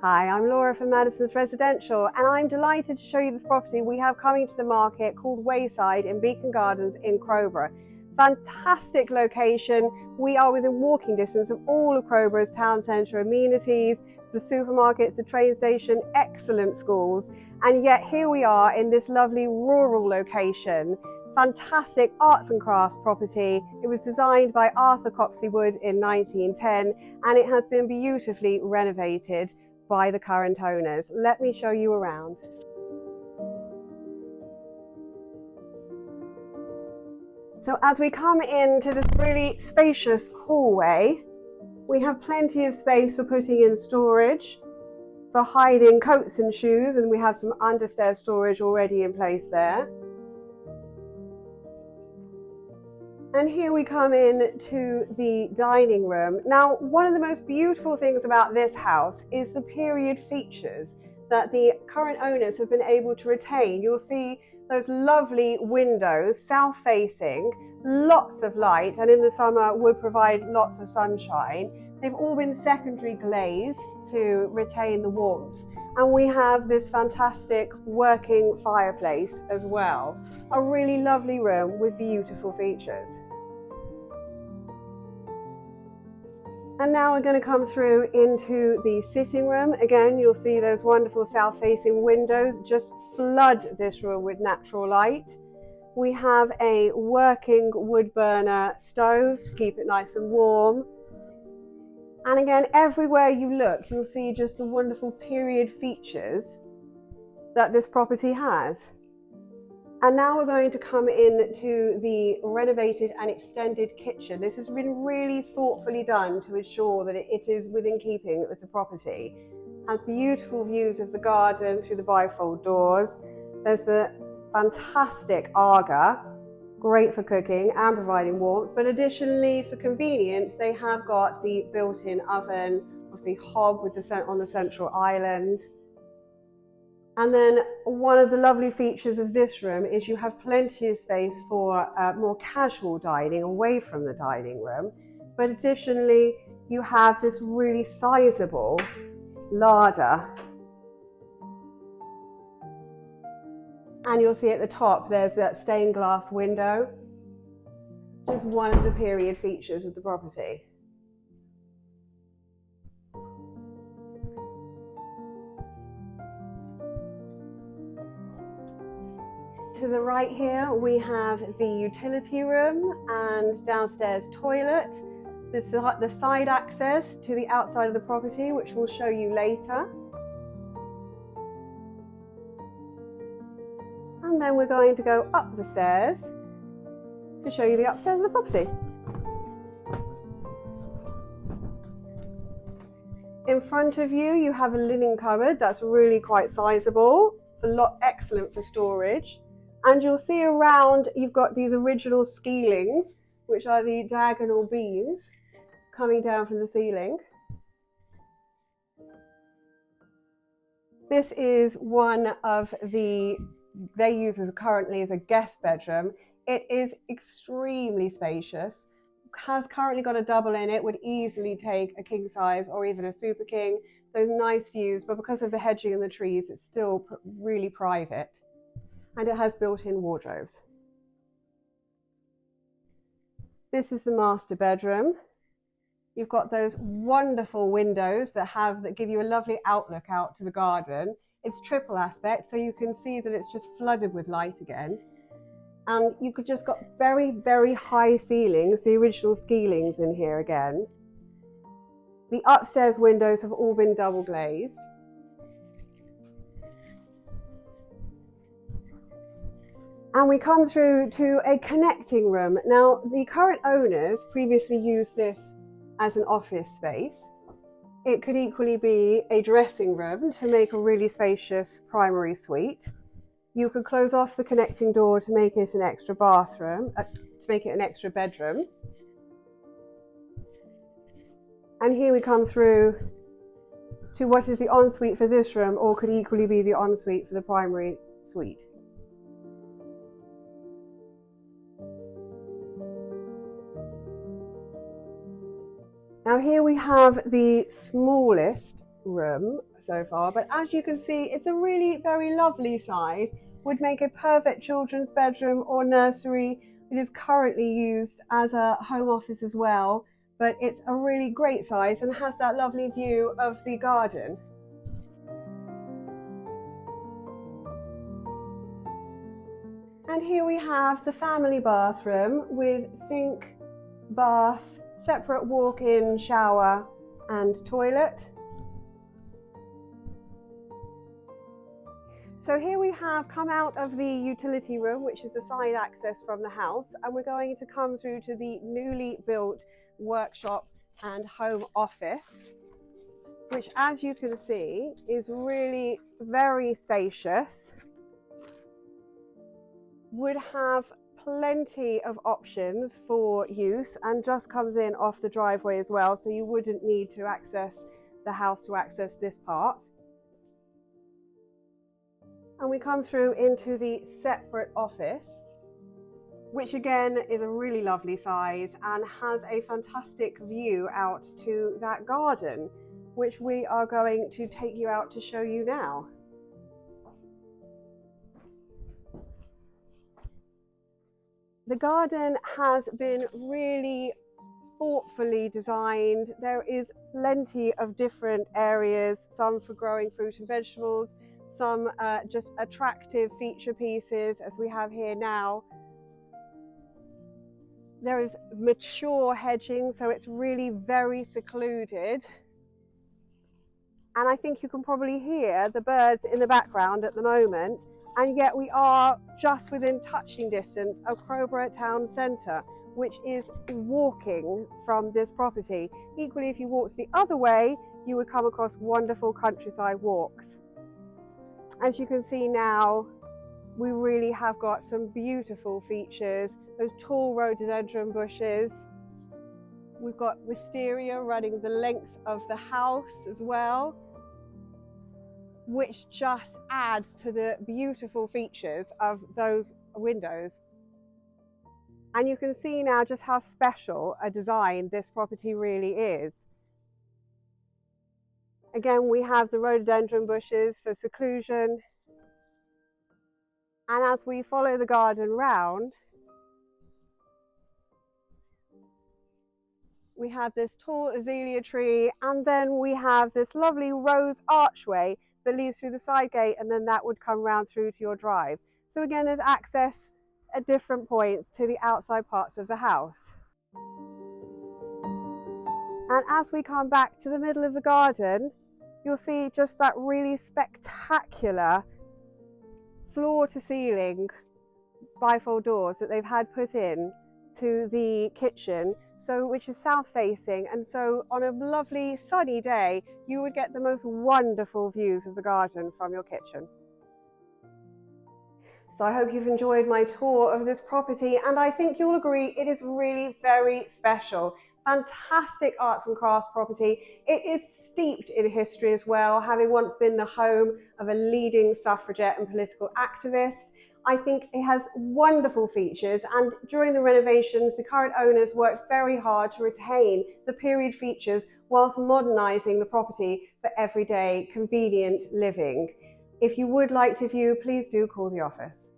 Hi, I'm Laura from Maddisons Residential, and I'm delighted to show you this property we have coming to the market called Wayside in Beacon Gardens in Crowborough. Fantastic location. We are within walking distance of all of Crowborough's town centre amenities, the supermarkets, the train station, excellent schools, and yet here we are in this lovely rural location. Fantastic arts and crafts property. It was designed by Arthur Coxley Wood in 1910, and it has been beautifully renovated by the current owners. Let me show you around. So as we come into this really spacious hallway, we have plenty of space for putting in storage, for hiding coats and shoes, and we have some understairs storage already in place there. And here we come in to the dining room. Now, one of the most beautiful things about this house is the period features that the current owners have been able to retain. You'll see those lovely windows, south-facing, lots of light, and in the summer would provide lots of sunshine. They've all been secondary glazed to retain the warmth. And we have this fantastic working fireplace as well. A really lovely room with beautiful features. And now we're going to come through into the sitting room. Again, you'll see those wonderful south-facing windows just flood this room with natural light. We have a working wood burner stove to keep it nice and warm. And again, everywhere you look, you'll see just the wonderful period features that this property has. And now we're going to come into the renovated and extended kitchen. This has been really thoughtfully done to ensure that it is within keeping with the property. It has beautiful views of the garden through the bifold doors. There's the fantastic Aga, great for cooking and providing warmth, but additionally for convenience, they have got the built-in oven, obviously hob with on the central island. And then one of the lovely features of this room is you have plenty of space for more casual dining away from the dining room. But additionally, you have this really sizable larder. And you'll see at the top, there's that stained glass window. It's one of the period features of the property. To the right here, we have the utility room and downstairs toilet. This is the side access to the outside of the property, which we'll show you later. And then we're going to go up the stairs to show you the upstairs of the property. In front of you, you have a linen cupboard that's really quite sizable, excellent for storage. And you'll see around, you've got these original skeelings, which are the diagonal beams coming down from the ceiling. This is one of they use currently as a guest bedroom. It is extremely spacious, has currently got a double in it, would easily take a king size or even a super king. Those nice views, but because of the hedging and the trees, it's still really private. And it has built-in wardrobes. This is the master bedroom. You've got those wonderful windows that give you a lovely outlook out to the garden. It's triple aspect, so you can see that it's just flooded with light again. And you could just got very, very high ceilings, the original skeelings in here again. The upstairs windows have all been double glazed. And we come through to a connecting room. Now, the current owners previously used this as an office space. It could equally be a dressing room to make a really spacious primary suite. You could close off the connecting door to make it an extra bathroom, to make it an extra bedroom. And here we come through to what is the ensuite for this room, or could equally be the ensuite for the primary suite. Now here we have the smallest room, so far, but as you can see, it's a really very lovely size, would make a perfect children's bedroom or nursery. It is currently used as a home office as well, but it's a really great size and has that lovely view of the garden. And here we have the family bathroom with sink, bath, separate walk-in shower and toilet. So here we have come out of the utility room, which is the side access from the house, and we're going to come through to the newly built workshop and home office, which, as you can see, is really very spacious. Would have plenty of options for use and just comes in off the driveway as well, so you wouldn't need to access the house to access this part. And we come through into the separate office, which again is a really lovely size and has a fantastic view out to that garden, which we are going to take you out to show you now. The garden has been really thoughtfully designed. There is plenty of different areas, some for growing fruit and vegetables, some just attractive feature pieces as we have here now. There is mature hedging, so it's really very secluded. And I think you can probably hear the birds in the background at the moment. And yet we are just within touching distance of Crowborough Town Centre, which is walking from this property. Equally, if you walked the other way, you would come across wonderful countryside walks. As you can see now, we really have got some beautiful features. Those tall rhododendron bushes. We've got wisteria running the length of the house as well, which just adds to the beautiful features of those windows. And you can see now just how special a design this property really is. Again, we have the rhododendron bushes for seclusion. And as we follow the garden round, we have this tall azalea tree, and then we have this lovely rose archway that leads through the side gate, and then that would come round through to your drive. So again, there's access at different points to the outside parts of the house. And as we come back to the middle of the garden, you'll see just that really spectacular floor to ceiling bifold doors that they've had put in to the kitchen, so which is south facing, and so on a lovely sunny day you would get the most wonderful views of the garden from your kitchen. So I hope you've enjoyed my tour of this property, and I think you'll agree it is really very special. Fantastic arts and crafts property. It is steeped in history as well, having once been the home of a leading suffragette and political activist. I think it has wonderful features, and during the renovations, the current owners worked very hard to retain the period features whilst modernising the property for everyday convenient living. If you would like to view, please do call the office.